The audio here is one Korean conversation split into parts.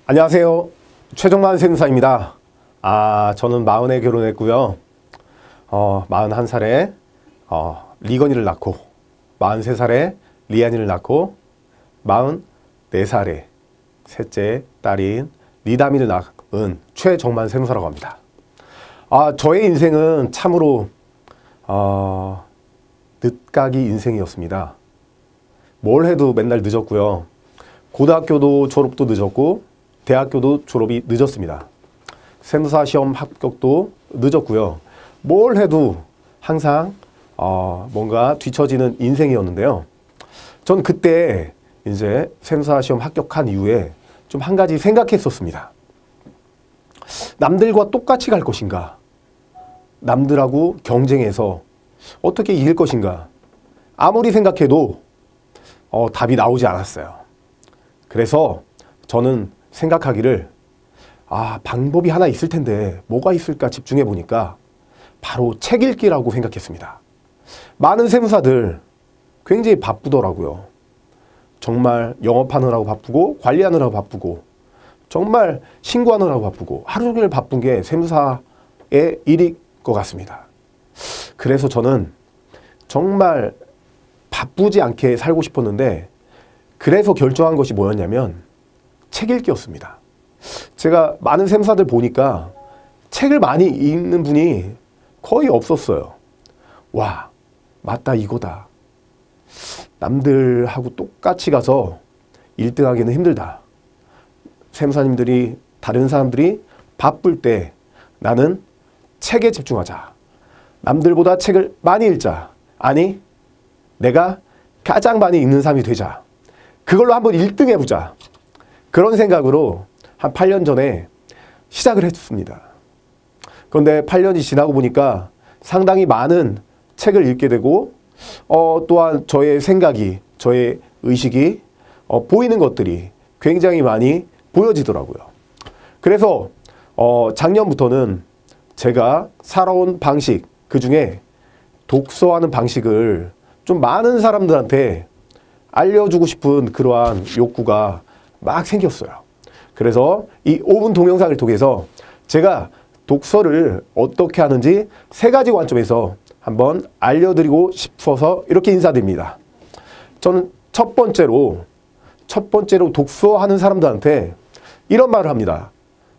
안녕하세요. 최정만 세무사입니다. 저는 40에 결혼했고요. 41살에 리건이를 낳고 43살에 리안이를 낳고 44살에 셋째 딸인 리다미를 낳은 최정만 세무사라고 합니다. 저의 인생은 참으로 늦가기 인생이었습니다. 뭘 해도 맨날 늦었고요. 고등학교도 졸업도 늦었고 대학교도 졸업이 늦었습니다. 세무사 시험 합격도 늦었고요. 뭘 해도 항상 뭔가 뒤처지는 인생이었는데요. 전 그때 이제 세무사 시험 합격한 이후에 좀 한 가지 생각했었습니다. 남들과 똑같이 갈 것인가? 남들하고 경쟁해서 어떻게 이길 것인가? 아무리 생각해도 답이 나오지 않았어요. 그래서 저는 생각하기를 방법이 하나 있을 텐데 뭐가 있을까 집중해 보니까 바로 책 읽기라고 생각했습니다. 많은 세무사들 굉장히 바쁘더라고요. 정말 영업하느라고 바쁘고 관리하느라고 바쁘고 정말 신고하느라고 바쁘고 하루 종일 바쁜 게 세무사의 일일 것 같습니다. 그래서 저는 정말 바쁘지 않게 살고 싶었는데 그래서 결정한 것이 뭐였냐면 책 읽기였습니다. 제가 많은 세무사들 보니까 책을 많이 읽는 분이 거의 없었어요. 와, 맞다 이거다. 남들하고 똑같이 가서 1등 하기는 힘들다. 세무사님들이 다른 사람들이 바쁠 때 나는 책에 집중하자. 남들보다 책을 많이 읽자. 아니, 내가 가장 많이 읽는 사람이 되자. 그걸로 한번 1등 해보자. 그런 생각으로 한 8년 전에 시작을 했습니다. 그런데 8년이 지나고 보니까 상당히 많은 책을 읽게 되고 또한 저의 생각이, 저의 의식이 보이는 것들이 굉장히 많이 보여지더라고요. 그래서 작년부터는 제가 살아온 방식, 그 중에 독서하는 방식을 좀 많은 사람들한테 알려주고 싶은 그러한 욕구가 막 생겼어요. 그래서 이 5분 동영상을 통해서 제가 독서를 어떻게 하는지 3가지 관점에서 한번 알려드리고 싶어서 이렇게 인사드립니다. 저는 첫 번째로 독서하는 사람들한테 이런 말을 합니다.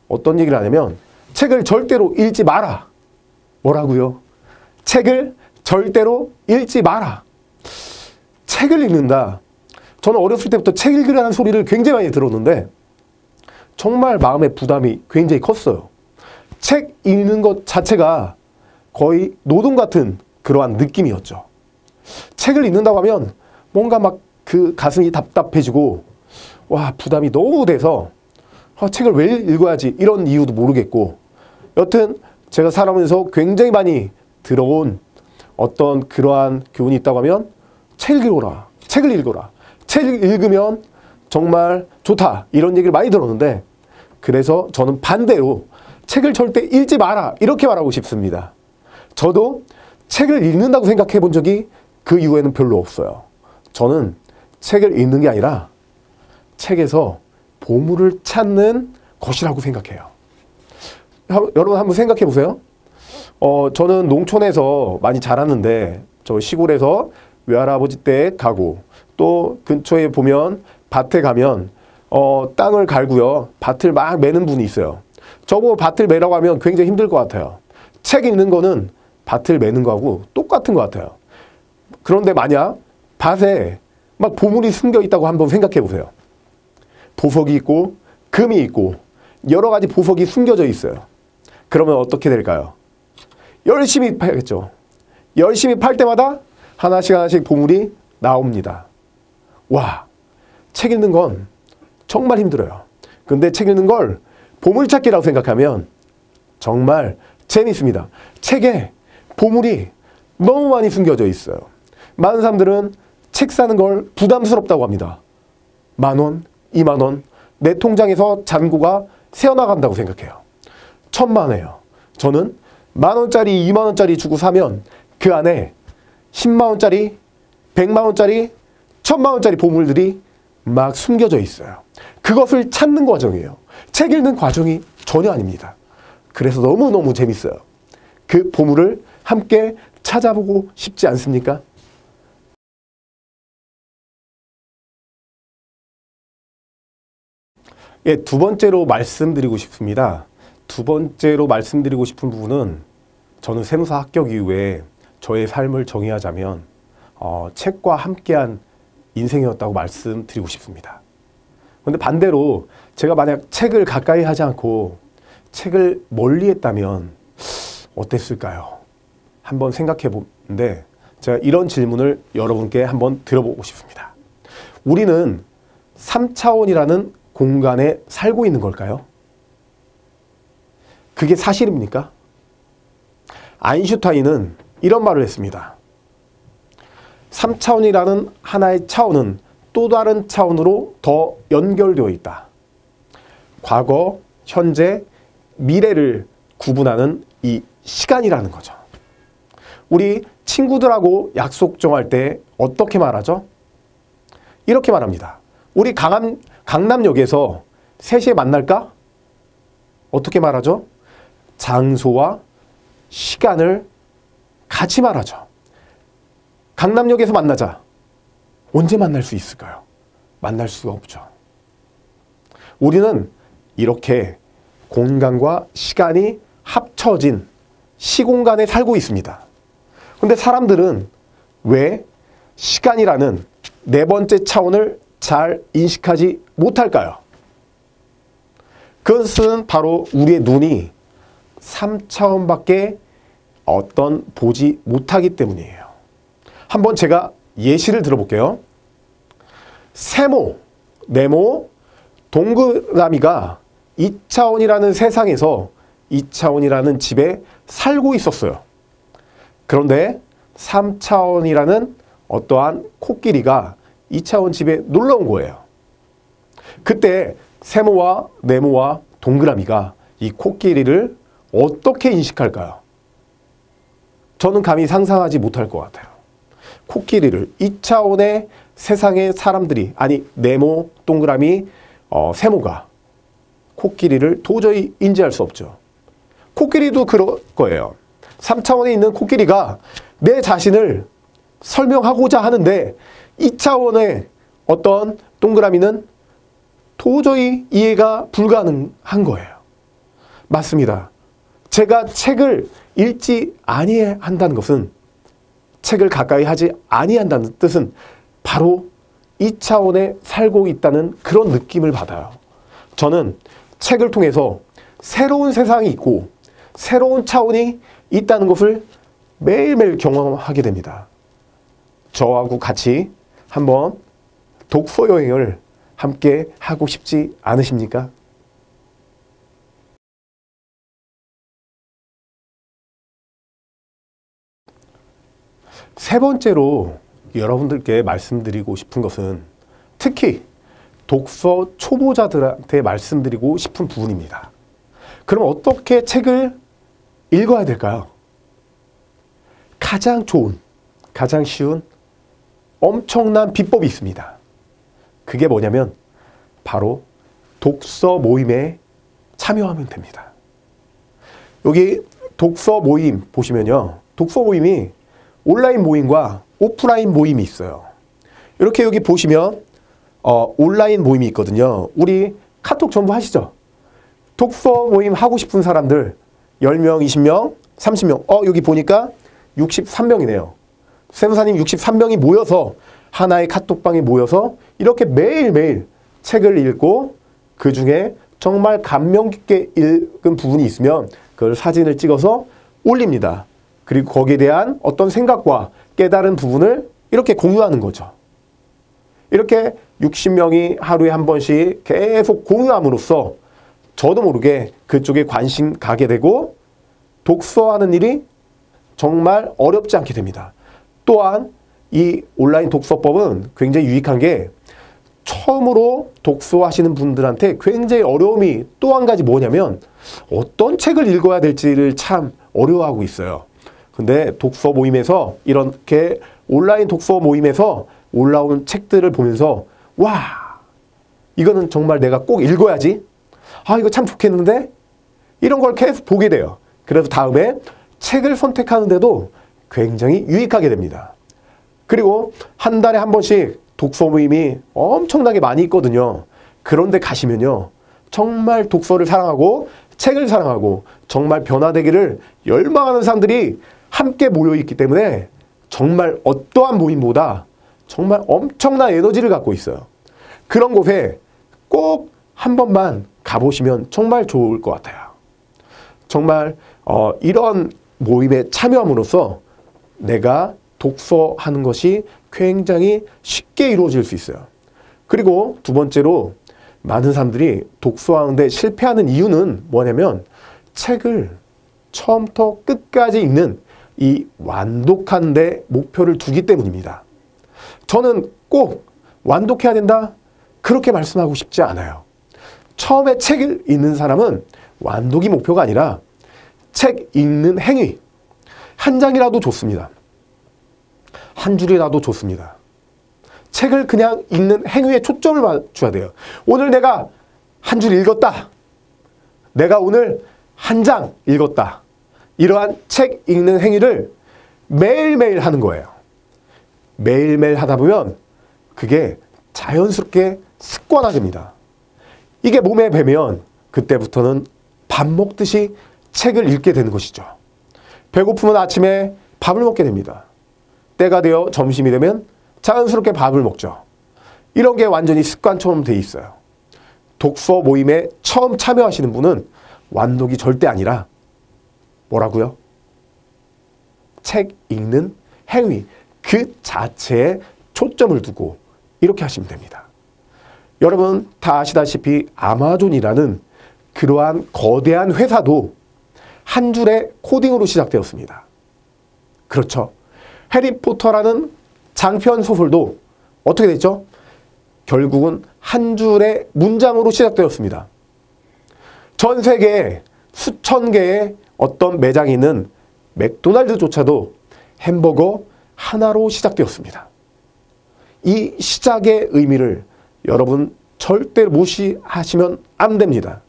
어떤 얘기를 하냐면 책을 절대로 읽지 마라. 뭐라고요? 책을 절대로 읽지 마라. 책을 읽는다. 저는 어렸을 때부터 책 읽으라는 소리를 굉장히 많이 들었는데 정말 마음의 부담이 굉장히 컸어요. 책 읽는 것 자체가 거의 노동 같은 그러한 느낌이었죠. 책을 읽는다고 하면 뭔가 막 그 가슴이 답답해지고 와, 부담이 너무 돼서 책을 왜 읽어야지 이런 이유도 모르겠고, 여튼 제가 살아오면서 굉장히 많이 들어온 어떤 그러한 교훈이 있다고 하면 책 읽어라, 책을 읽어라, 책을 읽으면 정말 좋다 이런 얘기를 많이 들었는데, 그래서 저는 반대로 책을 절대 읽지 마라 이렇게 말하고 싶습니다. 저도 책을 읽는다고 생각해 본 적이 그 이후에는 별로 없어요. 저는 책을 읽는 게 아니라 책에서 보물을 찾는 것이라고 생각해요. 여러분 한번 생각해 보세요. 저는 농촌에서 많이 자랐는데 저 시골에서 외할아버지 댁 가고 또 근처에 보면 밭에 가면 땅을 갈고요. 밭을 막 매는 분이 있어요. 저보고 밭을 매라고 하면 굉장히 힘들 것 같아요. 책 읽는 거는 밭을 매는 거하고 똑같은 것 같아요. 그런데 만약 밭에 막 보물이 숨겨 있다고 한번 생각해 보세요. 보석이 있고 금이 있고 여러 가지 보석이 숨겨져 있어요. 그러면 어떻게 될까요? 열심히 팔겠죠. 열심히 팔 때마다 하나씩 보물이 나옵니다. 와, 책 읽는 건 정말 힘들어요. 근데 책 읽는 걸 보물찾기라고 생각하면 정말 재밌습니다. 책에 보물이 너무 많이 숨겨져 있어요. 많은 사람들은 책 사는 걸 부담스럽다고 합니다. 10,000원, 20,000원, 내 통장에서 잔고가 새어나간다고 생각해요. 천만에요. 저는 10,000원짜리, 20,000원짜리 주고 사면 그 안에 100,000원짜리, 100만원짜리, 1,000만원짜리 보물들이 막 숨겨져 있어요. 그것을 찾는 과정이에요. 책 읽는 과정이 전혀 아닙니다. 그래서 너무너무 재밌어요. 그 보물을 함께 찾아보고 싶지 않습니까? 예, 두 번째로 말씀드리고 싶습니다. 두 번째로 말씀드리고 싶은 부분은 저는 세무사 합격 이후에 저의 삶을 정의하자면 책과 함께한 인생이었다고 말씀드리고 싶습니다. 그런데 반대로 제가 만약 책을 가까이 하지 않고 책을 멀리 했다면 어땠을까요? 한번 생각해 보는데 제가 이런 질문을 여러분께 한번 들어보고 싶습니다. 우리는 3차원이라는 공간에 살고 있는 걸까요? 그게 사실입니까? 아인슈타인은 이런 말을 했습니다. 3차원이라는 하나의 차원은 또 다른 차원으로 더 연결되어 있다. 과거, 현재, 미래를 구분하는 이 시간이라는 거죠. 우리 친구들하고 약속 정할 때 어떻게 말하죠? 이렇게 말합니다. 우리 강남역에서 3시에 만날까? 어떻게 말하죠? 장소와 시간을 같이 말하죠. 강남역에서 만나자. 언제 만날 수 있을까요? 만날 수가 없죠. 우리는 이렇게 공간과 시간이 합쳐진 시공간에 살고 있습니다. 그런데 사람들은 왜 시간이라는 네 번째 차원을 잘 인식하지 못할까요? 그것은 바로 우리의 눈이 3차원밖에 보지 못하기 때문이에요. 한번 제가 예시를 들어볼게요. 세모, 네모, 동그라미가 2차원이라는 세상에서 2차원이라는 집에 살고 있었어요. 그런데 3차원이라는 어떠한 코끼리가 2차원 집에 놀러 온 거예요. 그때 세모와 네모와 동그라미가 이 코끼리를 어떻게 인식할까요? 저는 감히 상상하지 못할 것 같아요. 코끼리를 2차원의 세상의 사람들이, 아니 네모, 동그라미, 세모가 코끼리를 도저히 인지할 수 없죠. 코끼리도 그럴 거예요. 3차원에 있는 코끼리가 내 자신을 설명하고자 하는데 2차원의 어떤 동그라미는 도저히 이해가 불가능한 거예요. 맞습니다. 제가 책을 읽지 아니한다는 것은, 책을 가까이 하지 아니한다는 뜻은 바로 2차원에 살고 있다는 그런 느낌을 받아요. 저는 책을 통해서 새로운 세상이 있고 새로운 차원이 있다는 것을 매일매일 경험하게 됩니다. 저하고 같이 한번 독서 여행을 함께 하고 싶지 않으십니까? 세 번째로 여러분들께 말씀드리고 싶은 것은 특히 독서 초보자들한테 말씀드리고 싶은 부분입니다. 그럼 어떻게 책을 읽어야 될까요? 가장 좋은, 가장 쉬운 엄청난 비법이 있습니다. 그게 뭐냐면 바로 독서 모임에 참여하면 됩니다. 여기 독서 모임 보시면요. 독서 모임이 온라인 모임과 오프라인 모임이 있어요. 이렇게 여기 보시면 온라인 모임이 있거든요. 우리 카톡 전부 하시죠? 독서 모임 하고 싶은 사람들 10명, 20명, 30명. 여기 보니까 63명이네요. 세무사님 63명이 모여서 하나의 카톡방에 모여서 이렇게 매일매일 책을 읽고 그 중에 정말 감명 깊게 읽은 부분이 있으면 그걸 사진을 찍어서 올립니다. 그리고 거기에 대한 어떤 생각과 깨달은 부분을 이렇게 공유하는 거죠. 이렇게 60명이 하루에 한 번씩 계속 공유함으로써 저도 모르게 그쪽에 관심 가게 되고 독서하는 일이 정말 어렵지 않게 됩니다. 또한 이 온라인 독서법은 굉장히 유익한 게 처음으로 독서하시는 분들한테 굉장히 어려움이 또 한 가지 뭐냐면 어떤 책을 읽어야 될지를 참 어려워하고 있어요. 근데 독서 모임에서 이렇게 온라인 독서 모임에서 올라온 책들을 보면서 와, 이거는 정말 내가 꼭 읽어야지. 아, 이거 참 좋겠는데? 이런 걸 계속 보게 돼요. 그래서 다음에 책을 선택하는데도 굉장히 유익하게 됩니다. 그리고 한 달에 한 번씩 독서 모임이 엄청나게 많이 있거든요. 그런데 가시면요, 정말 독서를 사랑하고 책을 사랑하고 정말 변화되기를 열망하는 사람들이 함께 모여있기 때문에 정말 어떠한 모임보다 정말 엄청난 에너지를 갖고 있어요. 그런 곳에 꼭 한 번만 가보시면 정말 좋을 것 같아요. 정말 이런 모임에 참여함으로써 내가 독서하는 것이 굉장히 쉽게 이루어질 수 있어요. 그리고 두 번째로 많은 사람들이 독서하는데 실패하는 이유는 뭐냐면 책을 처음부터 끝까지 읽는 이 완독하는 데 목표를 두기 때문입니다. 저는 꼭 완독해야 된다? 그렇게 말씀하고 싶지 않아요. 처음에 책을 읽는 사람은 완독이 목표가 아니라 책 읽는 행위, 한 장이라도 좋습니다. 한 줄이라도 좋습니다. 책을 그냥 읽는 행위에 초점을 맞춰야 돼요. 오늘 내가 한 줄 읽었다. 내가 오늘 한 장 읽었다. 이러한 책 읽는 행위를 매일매일 하는 거예요. 매일매일 하다 보면 그게 자연스럽게 습관화됩니다. 이게 몸에 배면 그때부터는 밥 먹듯이 책을 읽게 되는 것이죠. 배고프면 아침에 밥을 먹게 됩니다. 때가 되어 점심이 되면 자연스럽게 밥을 먹죠. 이런 게 완전히 습관처럼 돼 있어요. 독서 모임에 처음 참여하시는 분은 완독이 절대 아니라 뭐라고요? 책 읽는 행위 그 자체에 초점을 두고 이렇게 하시면 됩니다. 여러분 다 아시다시피 아마존이라는 그러한 거대한 회사도 한 줄의 코딩으로 시작되었습니다. 그렇죠. 해리포터라는 장편 소설도 어떻게 됐죠? 결국은 한 줄의 문장으로 시작되었습니다. 전 세계에 수천 개의 어떤 매장이 있는 맥도날드조차도 햄버거 하나로 시작되었습니다. 이 시작의 의미를 여러분 절대 무시하시면 안 됩니다.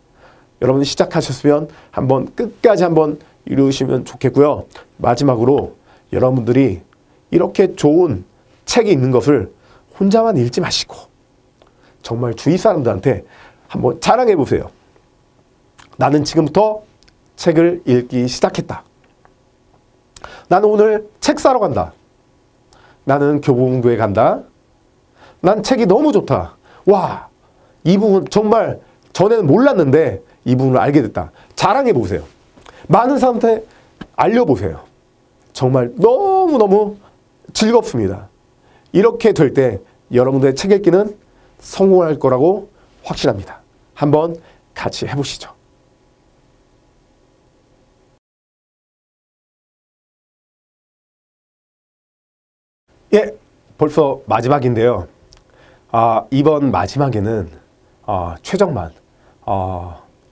여러분 시작하셨으면 한번 끝까지 한번 이루시면 좋겠고요. 마지막으로 여러분들이 이렇게 좋은 책이 있는 것을 혼자만 읽지 마시고 정말 주위 사람들한테 한번 자랑해 보세요. 나는 지금부터 책을 읽기 시작했다. 나는 오늘 책 사러 간다. 나는 교보문고에 간다. 난 책이 너무 좋다. 와, 이 부분 정말 전에는 몰랐는데 이 부분을 알게 됐다. 자랑해 보세요. 많은 사람한테 알려보세요. 정말 너무너무 즐겁습니다. 이렇게 될 때 여러분들의 책 읽기는 성공할 거라고 확신합니다. 한번 같이 해보시죠. 예, 벌써 마지막인데요. 이번 마지막에는 최정만,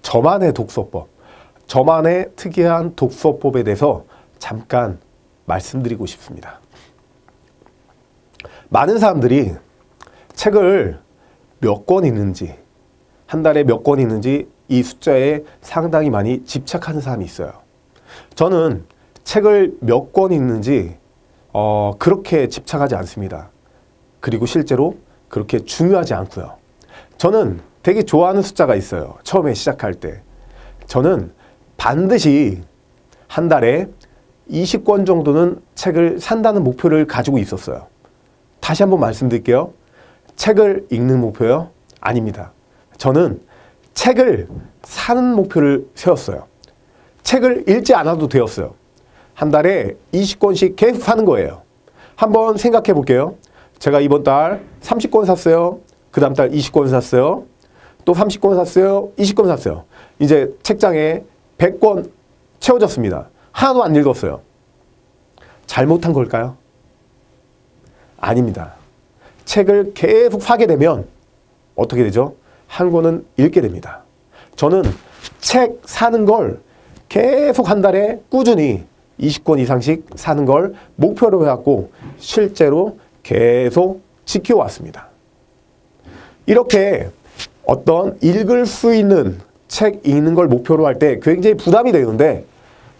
저만의 독서법, 저만의 특이한 독서법에 대해서 잠깐 말씀드리고 싶습니다. 많은 사람들이 책을 몇 권 읽는지, 한 달에 몇 권 읽는지 이 숫자에 상당히 많이 집착하는 사람이 있어요. 저는 책을 몇 권 읽는지 그렇게 집착하지 않습니다. 그리고 실제로 그렇게 중요하지 않고요. 저는 되게 좋아하는 숫자가 있어요. 처음에 시작할 때. 저는 반드시 한 달에 20권 정도는 책을 산다는 목표를 가지고 있었어요. 다시 한번 말씀드릴게요. 책을 읽는 목표요? 아닙니다. 저는 책을 사는 목표를 세웠어요. 책을 읽지 않아도 되었어요. 한 달에 20권씩 계속 사는 거예요. 한번 생각해 볼게요. 제가 이번 달 30권 샀어요. 그 다음 달 20권 샀어요. 또 30권 샀어요. 20권 샀어요. 이제 책장에 100권 채워졌습니다. 하나도 안 읽었어요. 잘못한 걸까요? 아닙니다. 책을 계속 사게 되면 어떻게 되죠? 한 권은 읽게 됩니다. 저는 책 사는 걸 계속 한 달에 꾸준히 20권 이상씩 사는 걸 목표로 해왔고 실제로 계속 지켜왔습니다. 이렇게 어떤 읽을 수 있는 책 읽는 걸 목표로 할 때 굉장히 부담이 되는데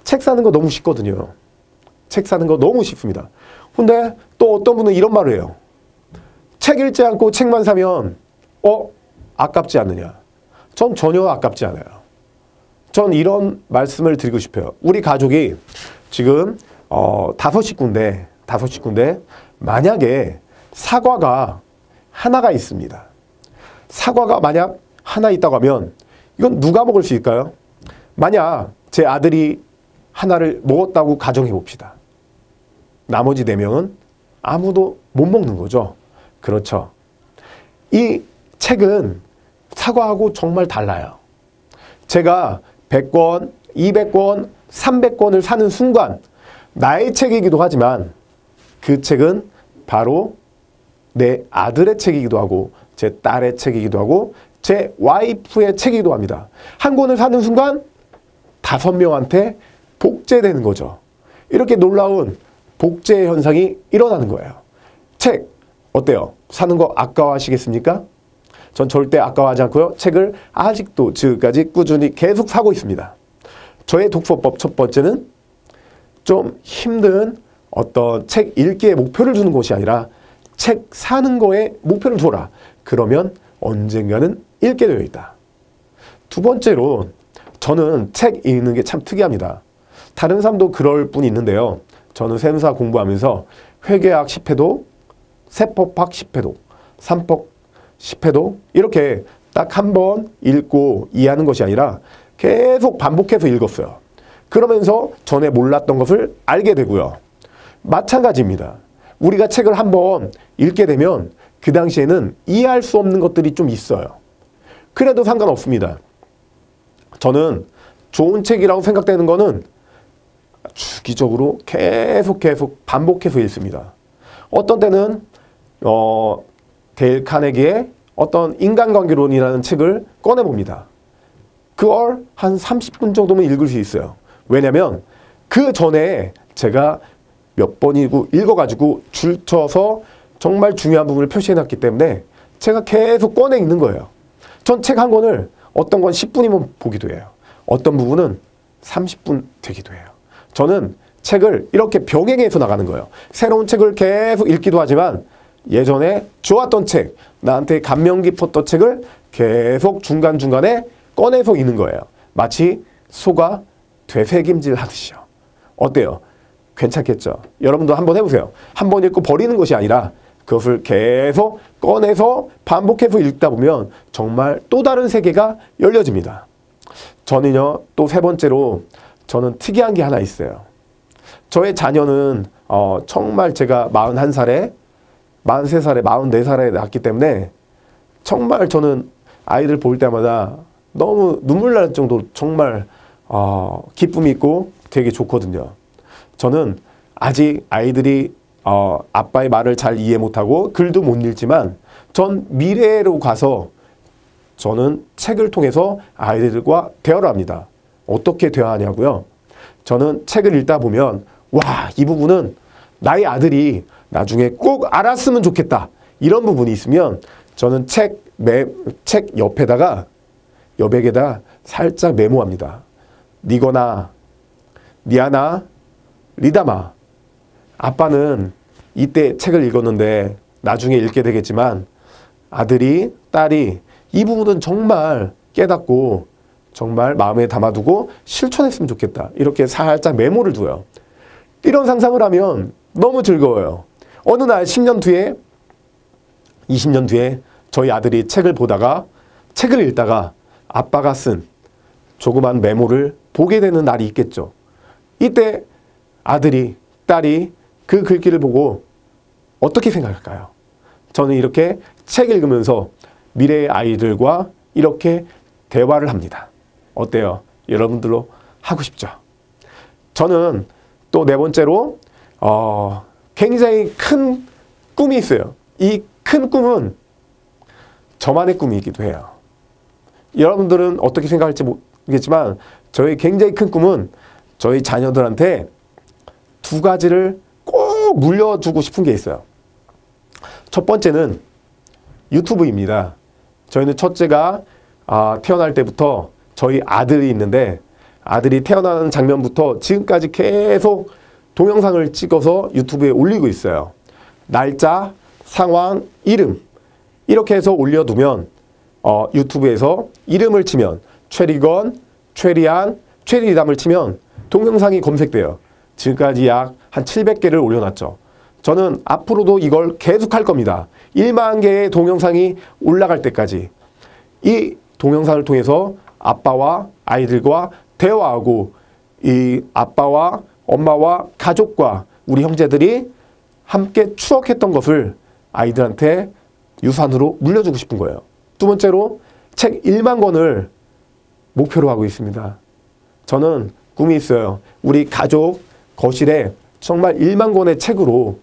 책 사는 거 너무 쉽거든요. 책 사는 거 너무 쉽습니다. 근데 또 어떤 분은 이런 말을 해요. 책 읽지 않고 책만 사면 아깝지 않느냐. 전 전혀 아깝지 않아요. 전 이런 말씀을 드리고 싶어요. 우리 가족이 지금 5식구인데 만약에 사과가 하나가 있습니다. 사과가 만약 하나 있다고 하면 이건 누가 먹을 수 있을까요? 만약 제 아들이 하나를 먹었다고 가정해 봅시다. 나머지 4명은 아무도 못 먹는 거죠. 그렇죠. 이 책은 사과하고 정말 달라요. 제가 100권, 200권, 300권을 사는 순간 나의 책이기도 하지만 그 책은 바로 내 아들의 책이기도 하고 제 딸의 책이기도 하고 제 와이프의 책이기도 합니다. 한 권을 사는 순간 5명한테 복제되는 거죠. 이렇게 놀라운 복제 현상이 일어나는 거예요. 책 어때요? 사는 거 아까워하시겠습니까? 전 절대 아까워하지 않고요. 책을 아직도 지금까지 꾸준히 계속 사고 있습니다. 저의 독서법 첫 번째는 좀 힘든 어떤 책 읽기에 목표를 두는 것이 아니라 책 사는 거에 목표를 두어라. 그러면 언젠가는 읽게 되어 있다. 두 번째로 저는 책 읽는 게 참 특이합니다. 다른 사람도 그럴 뿐이 있는데요. 저는 세무사 공부하면서 회계학 10회도, 세법학 10회도, 삼법 10회도 이렇게 딱 한 번 읽고 이해하는 것이 아니라 계속 반복해서 읽었어요. 그러면서 전에 몰랐던 것을 알게 되고요. 마찬가지입니다. 우리가 책을 한번 읽게 되면 그 당시에는 이해할 수 없는 것들이 좀 있어요. 그래도 상관없습니다. 저는 좋은 책이라고 생각되는 거는 주기적으로 계속 반복해서 읽습니다. 어떤 때는 데일 카네기의 어떤 인간관계론이라는 책을 꺼내봅니다. 그걸 한 30분 정도면 읽을 수 있어요. 왜냐면 그 전에 제가 몇 번이고 읽어가지고 줄쳐서 정말 중요한 부분을 표시해놨기 때문에 제가 계속 꺼내 읽는 거예요. 전 책 한 권을 어떤 건 10분이면 보기도 해요. 어떤 부분은 30분 되기도 해요. 저는 책을 이렇게 병행해서 나가는 거예요. 새로운 책을 계속 읽기도 하지만 예전에 좋았던 책, 나한테 감명 깊었던 책을 계속 중간중간에 꺼내서 읽는 거예요. 마치 소가 되새김질 하듯이요. 어때요? 괜찮겠죠? 여러분도 한번 해보세요. 한 번 읽고 버리는 것이 아니라 그것을 계속 꺼내서 반복해서 읽다 보면 정말 또 다른 세계가 열려집니다. 저는요, 또 세 번째로 저는 특이한 게 하나 있어요. 저의 자녀는 정말 제가 41살에 43살에 44살에 낳았기 때문에 정말 저는 아이들 볼 때마다 너무 눈물 날 정도로 정말 기쁨이 있고 되게 좋거든요. 저는 아직 아이들이 아빠의 말을 잘 이해 못하고 글도 못 읽지만 전 미래로 가서 저는 책을 통해서 아이들과 대화를 합니다. 어떻게 대화하냐고요? 저는 책을 읽다 보면 와, 이 부분은 나의 아들이 나중에 꼭 알았으면 좋겠다. 이런 부분이 있으면 저는 책 옆에다가 여백에다 살짝 메모합니다. 니거나, 니아나, 리다마. 아빠는 이때 책을 읽었는데 나중에 읽게 되겠지만 아들이, 딸이 이 부분은 정말 깨닫고 정말 마음에 담아두고 실천했으면 좋겠다. 이렇게 살짝 메모를 둬요. 이런 상상을 하면 너무 즐거워요. 어느 날 10년 뒤에 20년 뒤에 저희 아들이 책을 읽다가 아빠가 쓴 조그만 메모를 보게 되는 날이 있겠죠. 이때 아들이, 딸이 그 글귀를 보고 어떻게 생각할까요? 저는 이렇게 책 읽으면서 미래의 아이들과 이렇게 대화를 합니다. 어때요? 여러분들로 하고 싶죠? 저는 또 네 번째로 굉장히 큰 꿈이 있어요. 이 큰 꿈은 저만의 꿈이기도 해요. 여러분들은 어떻게 생각할지 모르겠지만 저희 굉장히 큰 꿈은 저희 자녀들한테 두 가지를 꼭 물려주고 싶은 게 있어요. 첫 번째는 유튜브입니다. 저희는 첫째가 태어날 때부터 저희 아들이 있는데 아들이 태어나는 장면부터 지금까지 계속 동영상을 찍어서 유튜브에 올리고 있어요. 날짜, 상황, 이름 이렇게 해서 올려두면 유튜브에서 이름을 치면 최리건, 최리안, 최리담을 치면 동영상이 검색돼요. 지금까지 약 한 700개를 올려놨죠. 저는 앞으로도 이걸 계속 할 겁니다. 1만 개의 동영상이 올라갈 때까지. 이 동영상을 통해서 아빠와 아이들과 대화하고 이 아빠와 엄마와 가족과 우리 형제들이 함께 추억했던 것을 아이들한테 유산으로 물려주고 싶은 거예요. 두 번째로 책 1만 권을 목표로 하고 있습니다. 저는 꿈이 있어요. 우리 가족 거실에 정말 1만 권의 책으로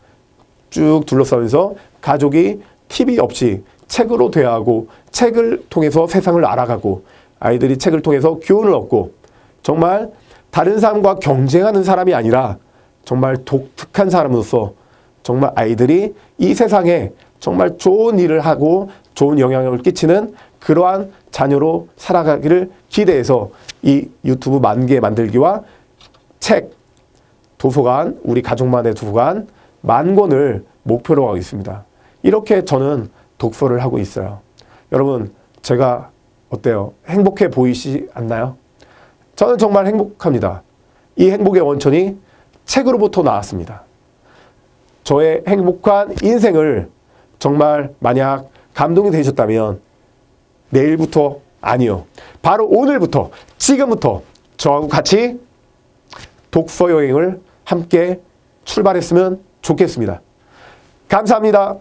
쭉 둘러싸면서 가족이 TV 없이 책으로 대화하고 책을 통해서 세상을 알아가고 아이들이 책을 통해서 교훈을 얻고 정말 다른 사람과 경쟁하는 사람이 아니라 정말 독특한 사람으로서 정말 아이들이 이 세상에 정말 좋은 일을 하고 좋은 영향을 끼치는 그러한 자녀로 살아가기를 기대해서 이 유튜브 10,000개 만들기와 책, 도서관, 우리 가족만의 도서관 10,000권을 목표로 하고 있습니다. 이렇게 저는 독서를 하고 있어요. 여러분, 제가 어때요? 행복해 보이시 않나요? 저는 정말 행복합니다. 이 행복의 원천이 책으로부터 나왔습니다. 저의 행복한 인생을 정말 만약 감동이 되셨다면 내일부터 아니요. 바로 오늘부터 지금부터 저하고 같이 독서 여행을 함께 출발했으면 좋겠습니다. 감사합니다.